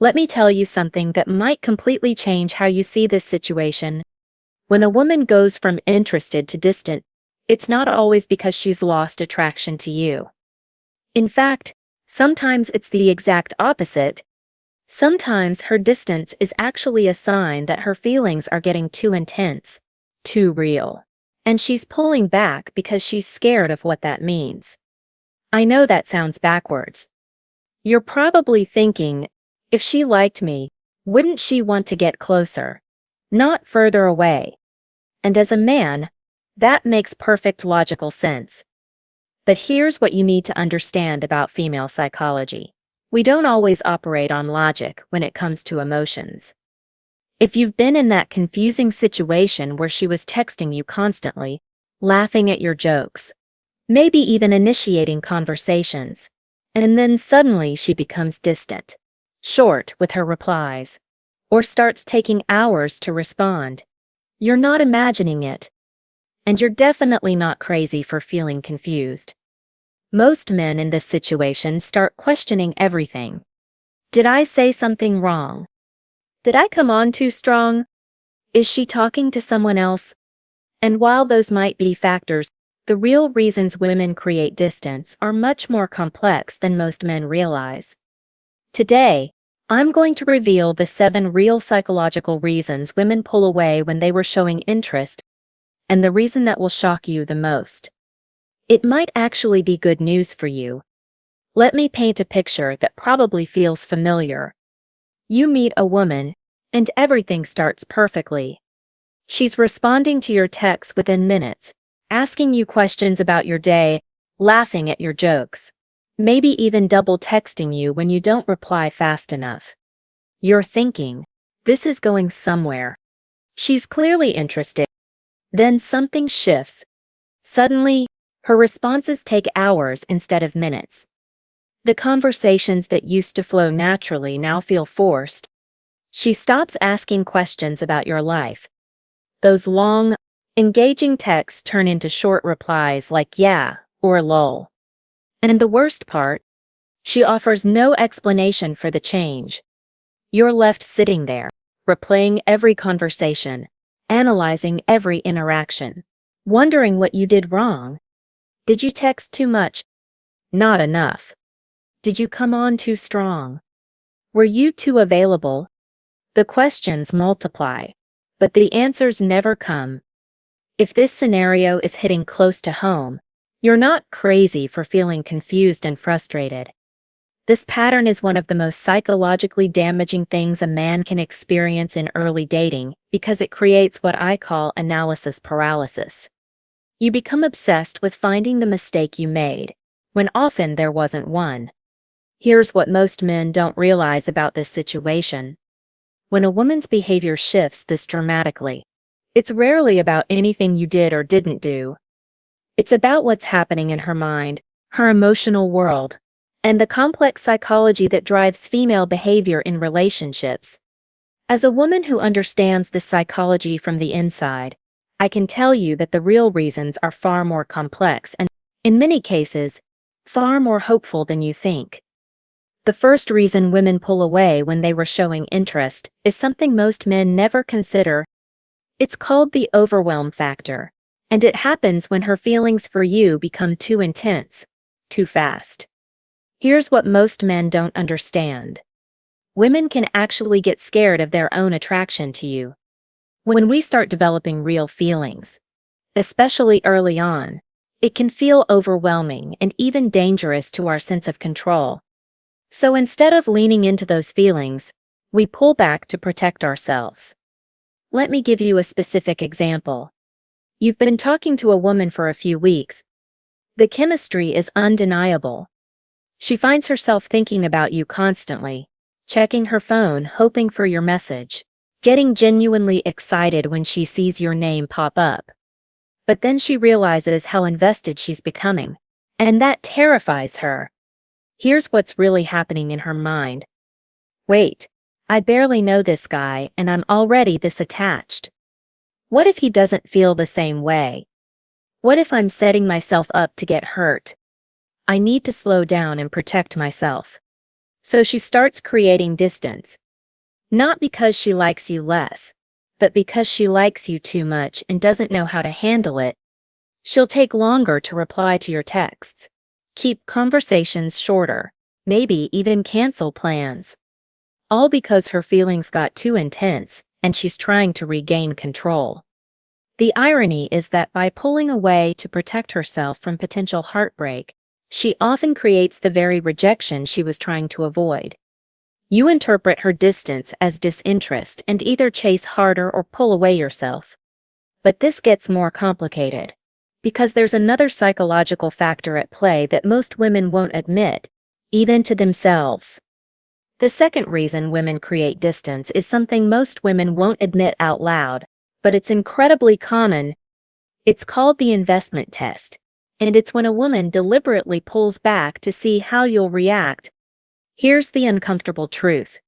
Let me tell you something that might completely change how you see this situation. When a woman goes from interested to distant, it's not always because she's lost attraction to you. In fact, sometimes it's the exact opposite. Sometimes her distance is actually a sign that her feelings are getting too intense, too real. And she's pulling back because she's scared of what that means. I know that sounds backwards. You're probably thinking, if she liked me, wouldn't she want to get closer, not further away? And as a man, that makes perfect logical sense. But here's what you need to understand about female psychology. We don't always operate on logic when it comes to emotions. If you've been in that confusing situation where she was texting you constantly, laughing at your jokes, maybe even initiating conversations, and then suddenly she becomes distant, short with her replies, or starts taking hours to respond, you're not imagining it. And you're definitely not crazy for feeling confused. Most men in this situation start questioning everything. Did I say something wrong? Did I come on too strong? Is she talking to someone else? And while those might be factors, the real reasons women create distance are much more complex than most men realize. Today, I'm going to reveal the 7 real psychological reasons women pull away when they were showing interest, and the reason that will shock you the most. It might actually be good news for you. Let me paint a picture that probably feels familiar. You meet a woman, and everything starts perfectly. She's responding to your texts within minutes, asking you questions about your day, laughing at your jokes, maybe even double texting you when you don't reply fast enough. You're thinking, this is going somewhere. She's clearly interested. Then something shifts. Suddenly, her responses take hours instead of minutes. The conversations that used to flow naturally now feel forced. She stops asking questions about your life. Those long, engaging texts turn into short replies like yeah or lol. And the worst part, she offers no explanation for the change. You're left sitting there, replaying every conversation, analyzing every interaction, wondering what you did wrong. Did you text too much? Not enough. Did you come on too strong? Were you too available? The questions multiply, but the answers never come. If this scenario is hitting close to home, you're not crazy for feeling confused and frustrated. This pattern is one of the most psychologically damaging things a man can experience in early dating because it creates what I call analysis paralysis. You become obsessed with finding the mistake you made, when often there wasn't one. Here's what most men don't realize about this situation. When a woman's behavior shifts this dramatically, it's rarely about anything you did or didn't do. It's about what's happening in her mind, her emotional world, and the complex psychology that drives female behavior in relationships. As a woman who understands this psychology from the inside, I can tell you that the real reasons are far more complex and, in many cases, far more hopeful than you think. The first reason women pull away when they were showing interest is something most men never consider. It's called the overwhelm factor, and it happens when her feelings for you become too intense, too fast. Here's what most men don't understand. Women can actually get scared of their own attraction to you. When we start developing real feelings, especially early on, it can feel overwhelming and even dangerous to our sense of control. So instead of leaning into those feelings, we pull back to protect ourselves. Let me give you a specific example. You've been talking to a woman for a few weeks. The chemistry is undeniable. She finds herself thinking about you constantly, checking her phone, hoping for your message, getting genuinely excited when she sees your name pop up. But then she realizes how invested she's becoming, and that terrifies her. Here's what's really happening in her mind. Wait, I barely know this guy and I'm already this attached. What if he doesn't feel the same way? What if I'm setting myself up to get hurt? I need to slow down and protect myself. So she starts creating distance. Not because she likes you less, but because she likes you too much and doesn't know how to handle it. She'll take longer to reply to your texts, keep conversations shorter, maybe even cancel plans. All because her feelings got too intense and she's trying to regain control. The irony is that by pulling away to protect herself from potential heartbreak, she often creates the very rejection she was trying to avoid. You interpret her distance as disinterest and either chase harder or pull away yourself. But this gets more complicated, because there's another psychological factor at play that most women won't admit, even to themselves. The second reason women create distance is something most women won't admit out loud, but it's incredibly common. It's called the investment test, and it's when a woman deliberately pulls back to see how you'll react. Here's the uncomfortable truth.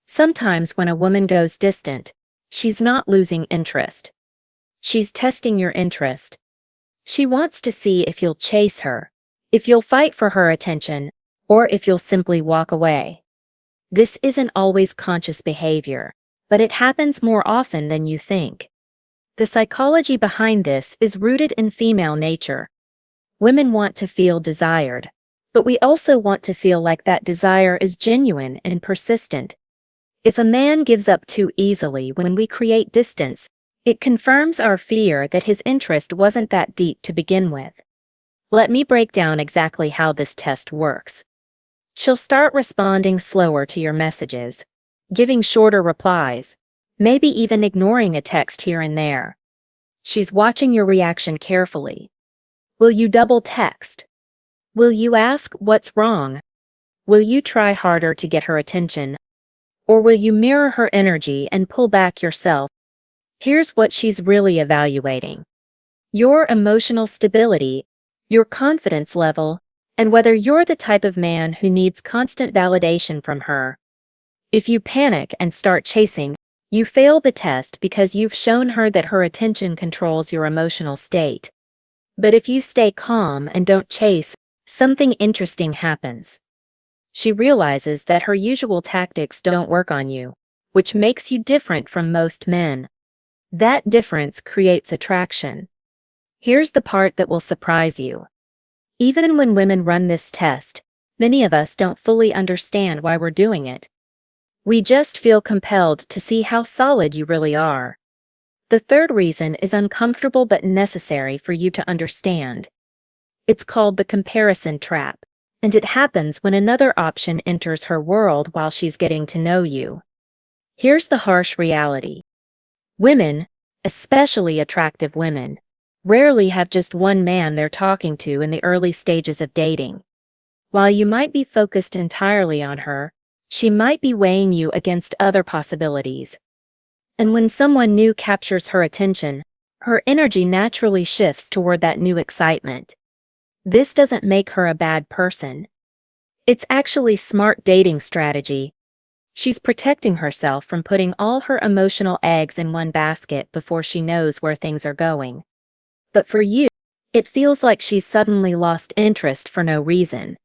Sometimes when a woman goes distant, she's not losing interest. She's testing your interest. She wants to see if you'll chase her, if you'll fight for her attention, or if you'll simply walk away. This isn't always conscious behavior, but it happens more often than you think. The psychology behind this is rooted in female nature. Women want to feel desired, but we also want to feel like that desire is genuine and persistent. If a man gives up too easily when we create distance, it confirms our fear that his interest wasn't that deep to begin with. Let me break down exactly how this test works. She'll start responding slower to your messages, giving shorter replies, maybe even ignoring a text here and there. She's watching your reaction carefully. Will you double text? Will you ask what's wrong? Will you try harder to get her attention? Or will you mirror her energy and pull back yourself? Here's what she's really evaluating: your emotional stability, your confidence level, and whether you're the type of man who needs constant validation from her. If you panic and start chasing, you fail the test because you've shown her that her attention controls your emotional state. But if you stay calm and don't chase, something interesting happens. She realizes that her usual tactics don't work on you, which makes you different from most men. That difference creates attraction. Here's the part that will surprise you. Even when women run this test, many of us don't fully understand why we're doing it. We just feel compelled to see how solid you really are. The third reason is uncomfortable but necessary for you to understand. It's called the comparison trap, and it happens when another option enters her world while she's getting to know you. Here's the harsh reality. Women, especially attractive women, rarely have just one man they're talking to in the early stages of dating. While you might be focused entirely on her, she might be weighing you against other possibilities. And when someone new captures her attention, her energy naturally shifts toward that new excitement. This doesn't make her a bad person. It's actually smart dating strategy. She's protecting herself from putting all her emotional eggs in one basket before she knows where things are going. But for you, it feels like she's suddenly lost interest for no reason.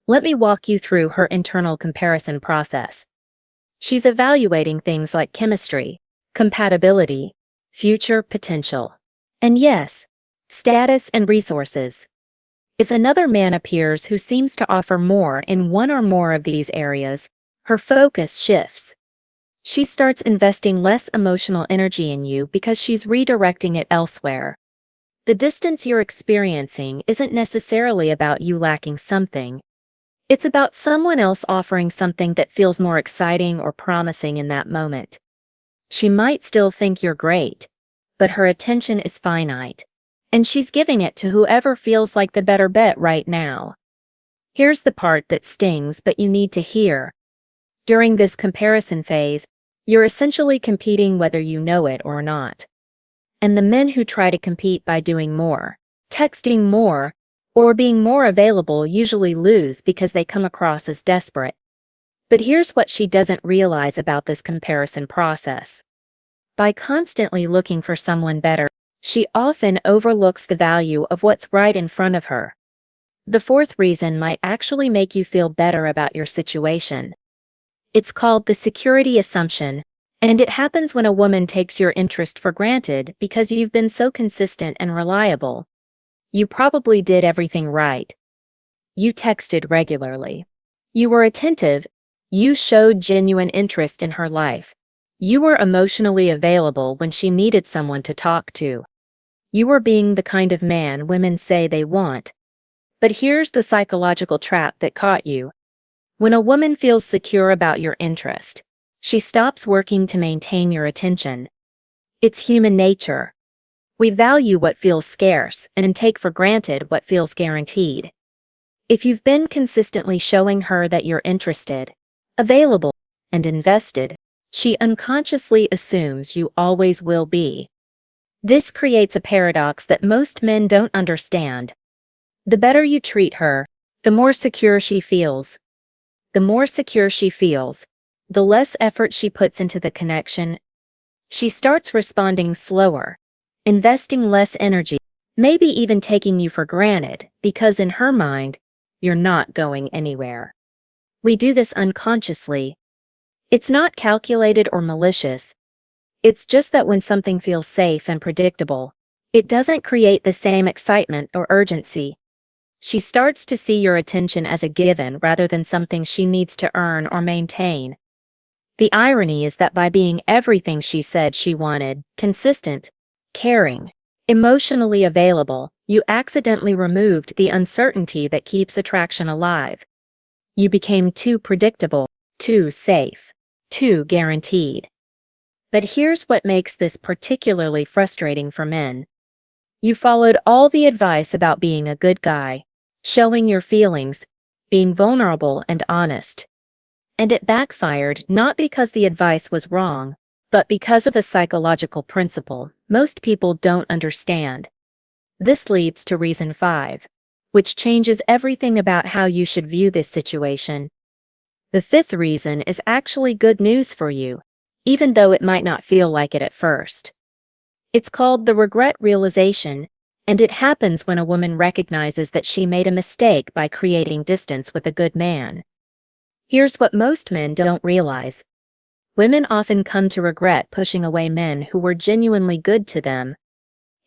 Let me walk you through her internal comparison process. She's evaluating things like chemistry, compatibility, future potential, and yes, status and resources. If another man appears who seems to offer more in one or more of these areas, her focus shifts. She starts investing less emotional energy in you because she's redirecting it elsewhere. The distance you're experiencing isn't necessarily about you lacking something. It's about someone else offering something that feels more exciting or promising in that moment. She might still think you're great, but her attention is finite, and she's giving it to whoever feels like the better bet right now. Here's the part that stings but you need to hear. During this comparison phase, you're essentially competing whether you know it or not. And the men who try to compete by doing more, texting more, or being more available usually lose because they come across as desperate. But here's what she doesn't realize about this comparison process. By constantly looking for someone better, she often overlooks the value of what's right in front of her. The fourth reason might actually make you feel better about your situation. It's called the security assumption, and it happens when a woman takes your interest for granted because you've been so consistent and reliable. You probably did everything right. You texted regularly. You were attentive. You showed genuine interest in her life. You were emotionally available when she needed someone to talk to. You were being the kind of man women say they want. But here's the psychological trap that caught you. When a woman feels secure about your interest, she stops working to maintain your attention. It's human nature. We value what feels scarce and take for granted what feels guaranteed. If you've been consistently showing her that you're interested, available, and invested, she unconsciously assumes you always will be. This creates a paradox that most men don't understand. The better you treat her, the more secure she feels. The more secure she feels, the less effort she puts into the connection. She starts responding slower, investing less energy, maybe even taking you for granted, because in her mind, you're not going anywhere. We do this unconsciously. It's not calculated or malicious. It's just that when something feels safe and predictable, it doesn't create the same excitement or urgency. She starts to see your attention as a given rather than something she needs to earn or maintain. The irony is that by being everything she said she wanted, consistent, caring, emotionally available, you accidentally removed the uncertainty that keeps attraction alive. You became too predictable, too safe, too guaranteed. But here's what makes this particularly frustrating for men. You followed all the advice about being a good guy, showing your feelings, being vulnerable and honest. And it backfired not because the advice was wrong, but because of a psychological principle most people don't understand. This leads to reason 5, which changes everything about how you should view this situation. The fifth reason is actually good news for you, even though it might not feel like it at first. It's called the regret realization, and it happens when a woman recognizes that she made a mistake by creating distance with a good man. Here's what most men don't realize. Women often come to regret pushing away men who were genuinely good to them.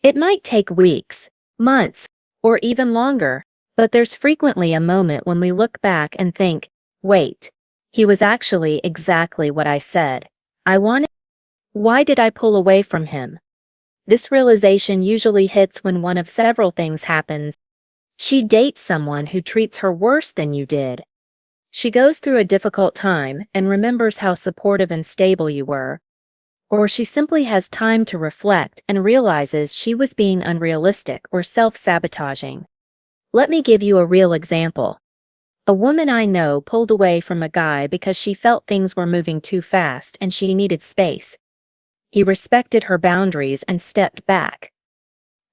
It might take weeks, months, or even longer, but there's frequently a moment when we look back and think, wait, he was actually exactly what I said I wanted. Why did I pull away from him? This realization usually hits when one of several things happens. She dates someone who treats her worse than you did. She goes through a difficult time and remembers how supportive and stable you were. Or she simply has time to reflect and realizes she was being unrealistic or self-sabotaging. Let me give you a real example. A woman I know pulled away from a guy because she felt things were moving too fast and she needed space. He respected her boundaries and stepped back.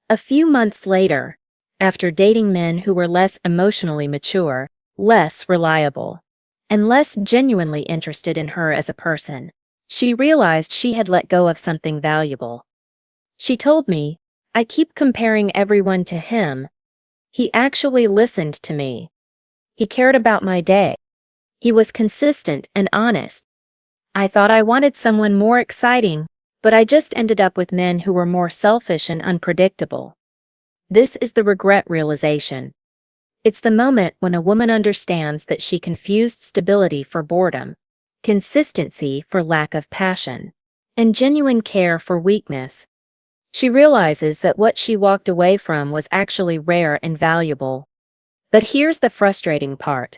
A few months later, after dating men who were less emotionally mature, less reliable, and less genuinely interested in her as a person, she realized she had let go of something valuable. She told me, "I keep comparing everyone to him. He actually listened to me. He cared about my day. He was consistent and honest. I thought I wanted someone more exciting, but I just ended up with men who were more selfish and unpredictable." This is the regret realization. It's the moment when a woman understands that she confused stability for boredom, consistency for lack of passion, and genuine care for weakness. She realizes that what she walked away from was actually rare and valuable. But here's the frustrating part.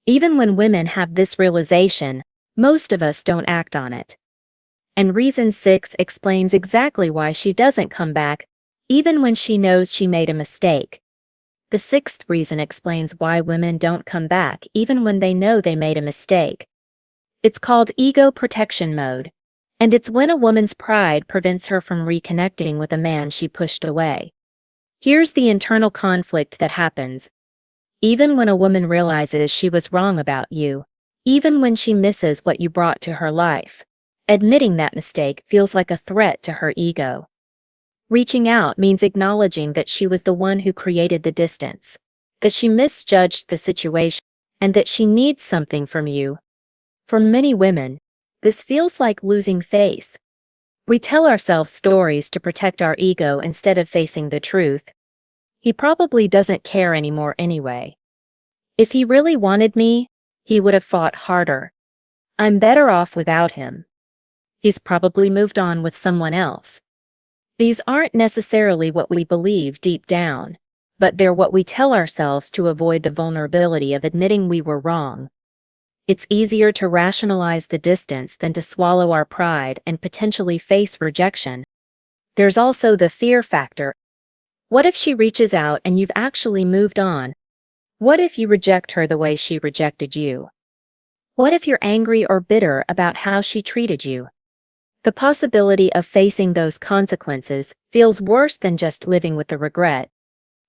Even when women have this realization, most of us don't act on it. And reason 6 explains exactly why she doesn't come back, even when she knows she made a mistake. The sixth reason explains why women don't come back even when they know they made a mistake. It's called ego protection mode, and it's when a woman's pride prevents her from reconnecting with a man she pushed away. Here's the internal conflict that happens. Even when a woman realizes she was wrong about you, even when she misses what you brought to her life, admitting that mistake feels like a threat to her ego. Reaching out means acknowledging that she was the one who created the distance, that she misjudged the situation, and that she needs something from you. For many women, this feels like losing face. We tell ourselves stories to protect our ego instead of facing the truth. He probably doesn't care anymore anyway. If he really wanted me, he would have fought harder. I'm better off without him. He's probably moved on with someone else. These aren't necessarily what we believe deep down, but they're what we tell ourselves to avoid the vulnerability of admitting we were wrong. It's easier to rationalize the distance than to swallow our pride and potentially face rejection. There's also the fear factor. What if she reaches out and you've actually moved on? What if you reject her the way she rejected you? What if you're angry or bitter about how she treated you? The possibility of facing those consequences feels worse than just living with the regret.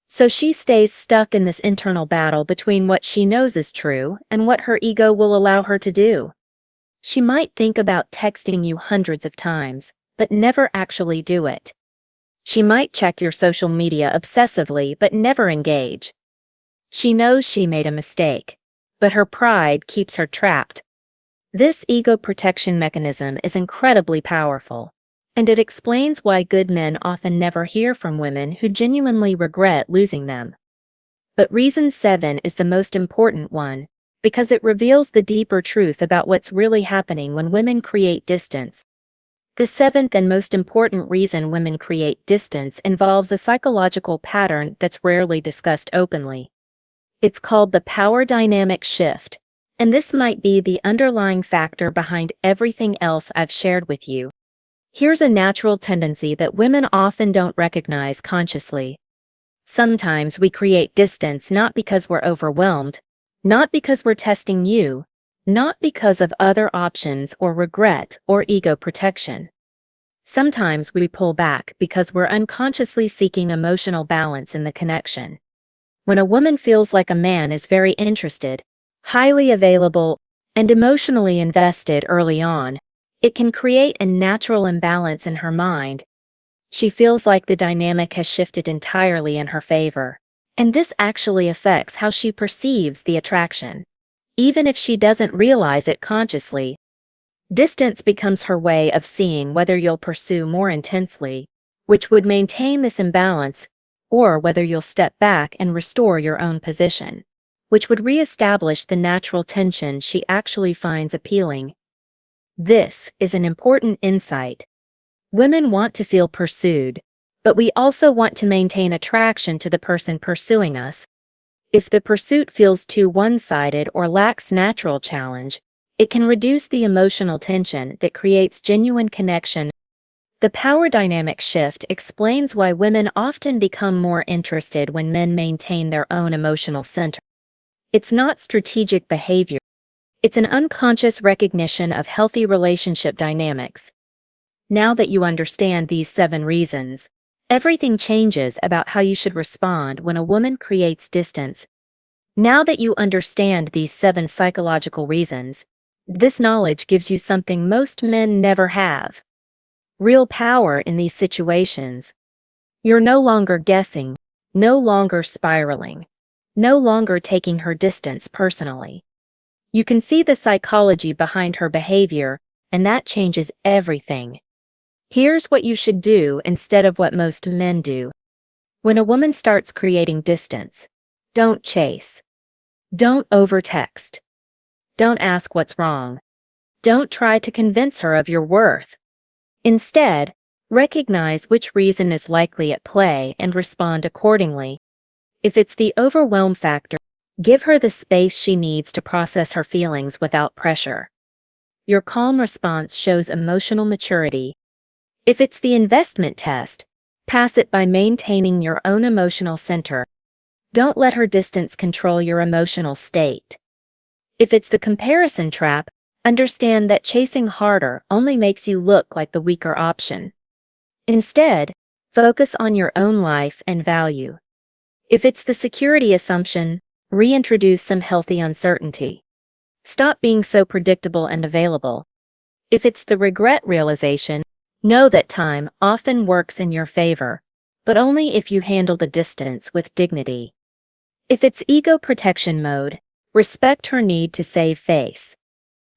So she stays stuck in this internal battle between what she knows is true and what her ego will allow her to do. She might think about texting you hundreds of times, but never actually do it. She might check your social media obsessively but never engage. She knows she made a mistake, but her pride keeps her trapped. This ego protection mechanism is incredibly powerful, and it explains why good men often never hear from women who genuinely regret losing them. But reason 7 is the most important one, because it reveals the deeper truth about what's really happening when women create distance. The seventh and most important reason women create distance involves a psychological pattern that's rarely discussed openly. It's called the power dynamic shift, and this might be the underlying factor behind everything else I've shared with you. Here's a natural tendency that women often don't recognize consciously. Sometimes we create distance not because we're overwhelmed, not because we're testing you, not because of other options or regret or ego protection. Sometimes we pull back because we're unconsciously seeking emotional balance in the connection. When a woman feels like a man is very interested, highly available, and emotionally invested early on, it can create a natural imbalance in her mind. She feels like the dynamic has shifted entirely in her favor, and this actually affects how she perceives the attraction. Even if she doesn't realize it consciously, distance becomes her way of seeing whether you'll pursue more intensely, which would maintain this imbalance, or whether you'll step back and restore your own position, which would re-establish the natural tension she actually finds appealing. This is an important insight. Women want to feel pursued, but we also want to maintain attraction to the person pursuing us. If the pursuit feels too one-sided or lacks natural challenge, it can reduce the emotional tension that creates genuine connection. The power dynamic shift explains why women often become more interested when men maintain their own emotional center. It's not strategic behavior. It's an unconscious recognition of healthy relationship dynamics. Now that you understand these 7 reasons, everything changes about how you should respond when a woman creates distance. Now that you understand these 7 psychological reasons, this knowledge gives you something most men never have: real power in these situations. You're no longer guessing, no longer spiraling, no longer taking her distance personally. You can see the psychology behind her behavior, and that changes everything. Here's what you should do instead of what most men do. When a woman starts creating distance, don't chase. Don't overtext. Don't ask what's wrong. Don't try to convince her of your worth. Instead, recognize which reason is likely at play and respond accordingly. If it's the overwhelm factor, give her the space she needs to process her feelings without pressure. Your calm response shows emotional maturity. If it's the investment test, pass it by maintaining your own emotional center. Don't let her distance control your emotional state. If it's the comparison trap, understand that chasing harder only makes you look like the weaker option. Instead, focus on your own life and value. If it's the security assumption, reintroduce some healthy uncertainty. Stop being so predictable and available. If it's the regret realization, know that time often works in your favor, but only if you handle the distance with dignity. If it's ego protection mode, respect her need to save face.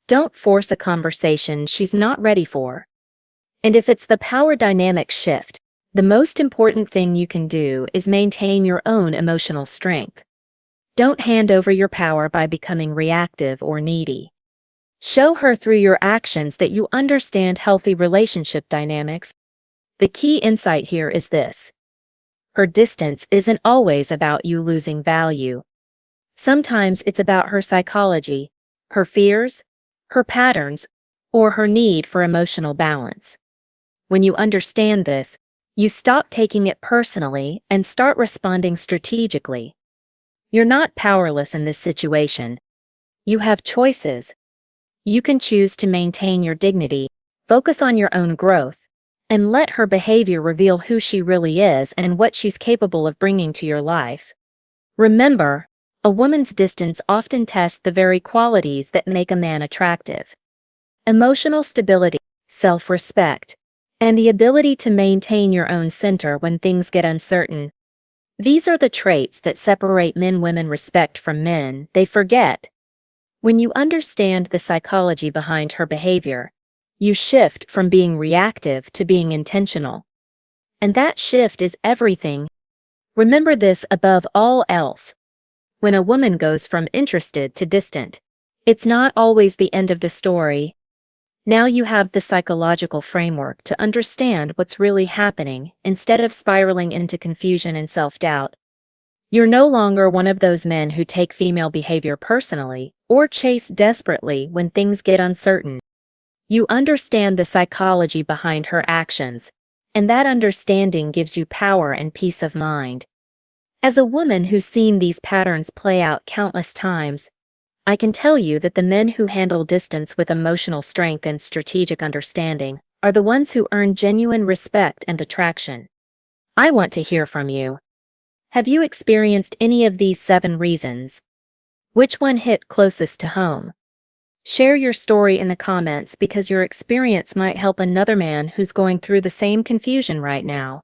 Don't force a conversation she's not ready for. And if it's the power dynamic shift, the most important thing you can do is maintain your own emotional strength. Don't hand over your power by becoming reactive or needy. Show her through your actions that you understand healthy relationship dynamics. The key insight here is this: her distance isn't always about you losing value. Sometimes it's about her psychology, her fears, her patterns, or her need for emotional balance. When you understand this, you stop taking it personally and start responding strategically. You're not powerless in this situation. You have choices. You can choose to maintain your dignity, focus on your own growth, and let her behavior reveal who she really is and what she's capable of bringing to your life. Remember, a woman's distance often tests the very qualities that make a man attractive: emotional stability, self-respect, and the ability to maintain your own center when things get uncertain. These are the traits that separate men-women respect from men they forget. When you understand the psychology behind her behavior, you shift from being reactive to being intentional. And that shift is everything. Remember this above all else: when a woman goes from interested to distant, it's not always the end of the story. Now you have the psychological framework to understand what's really happening instead of spiraling into confusion and self-doubt. You're no longer one of those men who take female behavior personally or chase desperately when things get uncertain. You understand the psychology behind her actions, and that understanding gives you power and peace of mind. As a woman who's seen these patterns play out countless times, I can tell you that the men who handle distance with emotional strength and strategic understanding are the ones who earn genuine respect and attraction. I want to hear from you. Have you experienced any of these 7 reasons? Which one hit closest to home? Share your story in the comments because your experience might help another man who's going through the same confusion right now.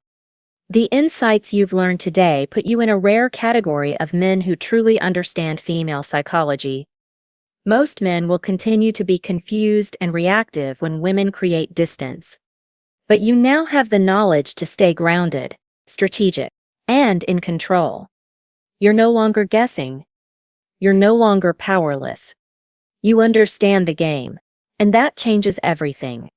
The insights you've learned today put you in a rare category of men who truly understand female psychology. Most men will continue to be confused and reactive when women create distance. But you now have the knowledge to stay grounded, strategic, and in control. You're no longer guessing. You're no longer powerless. You understand the game, and that changes everything.